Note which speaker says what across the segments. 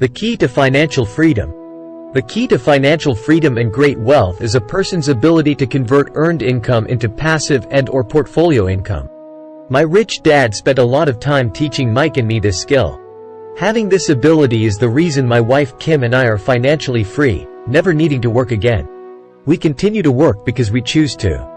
Speaker 1: The key to financial freedom. The key to financial freedom and great wealth is a person's ability to convert earned income into passive and/or portfolio income. My rich dad spent a lot of time teaching Mike and me this skill. Having this ability is the reason my wife Kim and I are financially free, never needing to work again. We continue to work because we choose to.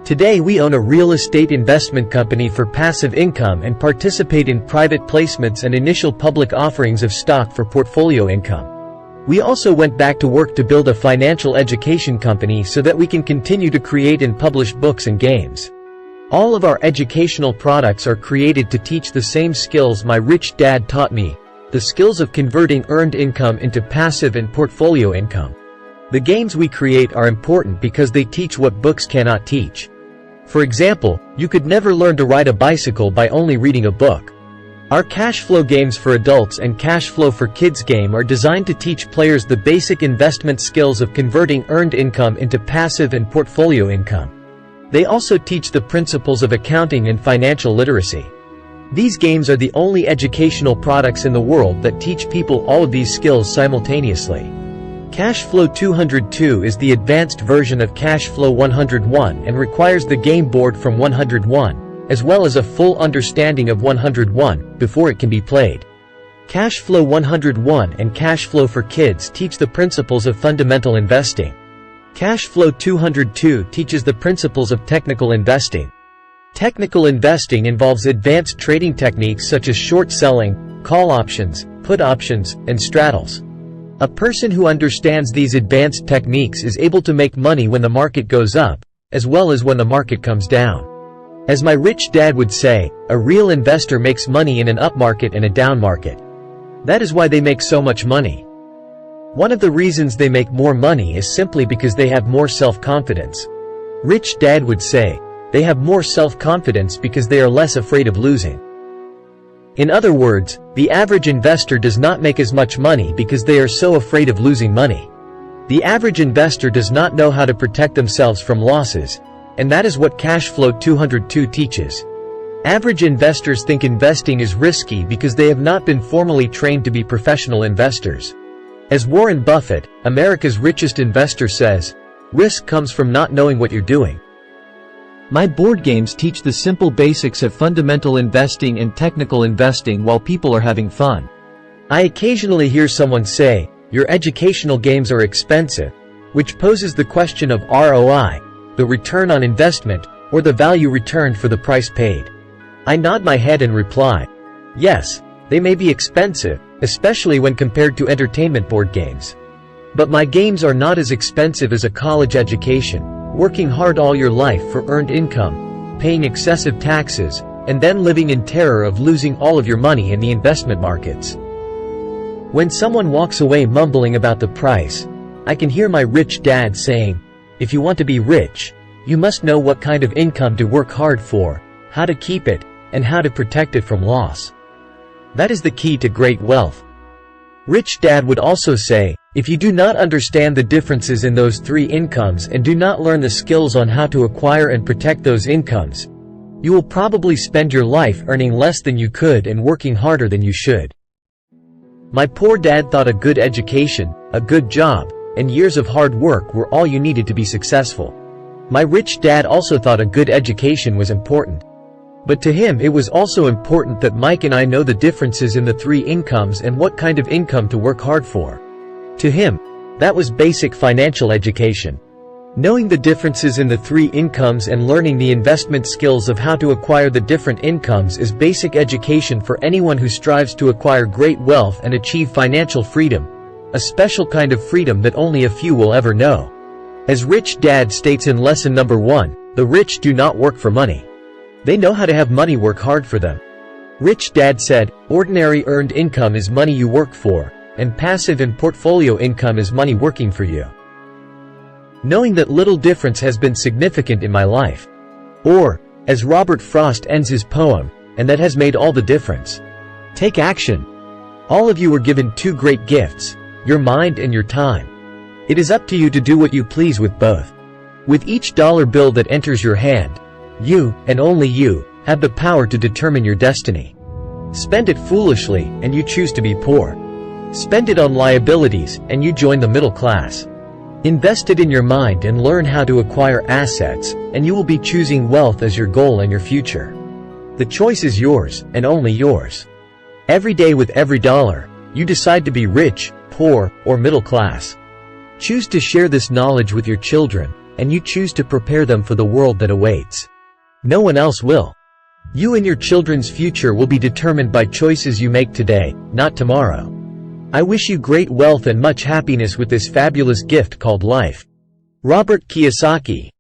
Speaker 1: Today we own a real estate investment company for passive income and participate in private placements and initial public offerings of stock for portfolio income. We also went back to work to build a financial education company so that we can continue to create and publish books and games. All of our educational products are created to teach the same skills my rich dad taught me, the skills of converting earned income into passive and portfolio income. The games we create are important because they teach what books cannot teach. For example, you could never learn to ride a bicycle by only reading a book. Our cash flow games for adults and cash flow for kids game are designed to teach players the basic investment skills of converting earned income into passive and portfolio income. They also teach the principles of accounting and financial literacy. These games are the only educational products in the world that teach people all of these skills simultaneously. Cash Flow 202 is the advanced version of Cash Flow 101 and requires the game board from 101, as well as a full understanding of 101, before it can be played. Cash Flow 101 and Cash Flow for Kids teach the principles of fundamental investing. Cash Flow 202 teaches the principles of technical investing. Technical investing involves advanced trading techniques such as short selling, call options, put options, and straddles. A person who understands these advanced techniques is able to make money when the market goes up, as well as when the market comes down. As my rich dad would say, a real investor makes money in an up market and a down market. That is why they make so much money. One of the reasons they make more money is simply because they have more self-confidence. Rich dad would say, they have more self-confidence because they are less afraid of losing. In other words, the average investor does not make as much money because they are so afraid of losing money. The average investor does not know how to protect themselves from losses, and that is what Cash Flow 202 teaches. Average investors think investing is risky because they have not been formally trained to be professional investors. As Warren Buffett, America's richest investor, says, risk comes from not knowing what you're doing. My board games teach the simple basics of fundamental investing and technical investing while people are having fun. I occasionally hear someone say, your educational games are expensive, which poses the question of ROI, the return on investment, or the value returned for the price paid. I nod my head and reply, yes, they may be expensive, especially when compared to entertainment board games. But my games are not as expensive as a college education, working hard all your life for earned income, paying excessive taxes, and then living in terror of losing all of your money in the investment markets. When someone walks away mumbling about the price, I can hear my rich dad saying, if you want to be rich, you must know what kind of income to work hard for, how to keep it, and how to protect it from loss. That is the key to great wealth. Rich dad would also say, if you do not understand the differences in those three incomes and do not learn the skills on how to acquire and protect those incomes, you will probably spend your life earning less than you could and working harder than you should. My poor dad thought a good education, a good job, and years of hard work were all you needed to be successful. My rich dad also thought a good education was important. But to him it was also important that Mike and I know the differences in the three incomes and what kind of income to work hard for. To him, that was basic financial education. Knowing the differences in the three incomes and learning the investment skills of how to acquire the different incomes is basic education for anyone who strives to acquire great wealth and achieve financial freedom, a special kind of freedom that only a few will ever know. As Rich Dad states in lesson number 1, the rich do not work for money. They know how to have money work hard for them. Rich Dad said, ordinary earned income is money you work for, and passive and portfolio income is money working for you. Knowing that little difference has been significant in my life. Or, as Robert Frost ends his poem, and that has made all the difference. Take action. All of you were given two great gifts, your mind and your time. It is up to you to do what you please with both. With each dollar bill that enters your hand, you, and only you, have the power to determine your destiny. Spend it foolishly, and you choose to be poor. Spend it on liabilities, and you join the middle class. Invest it in your mind and learn how to acquire assets, and you will be choosing wealth as your goal and your future. The choice is yours, and only yours. Every day with every dollar, you decide to be rich, poor, or middle class. Choose to share this knowledge with your children, and you choose to prepare them for the world that awaits. No one else will. You and your children's future will be determined by choices you make today, not tomorrow. I wish you great wealth and much happiness with this fabulous gift called life. Robert Kiyosaki.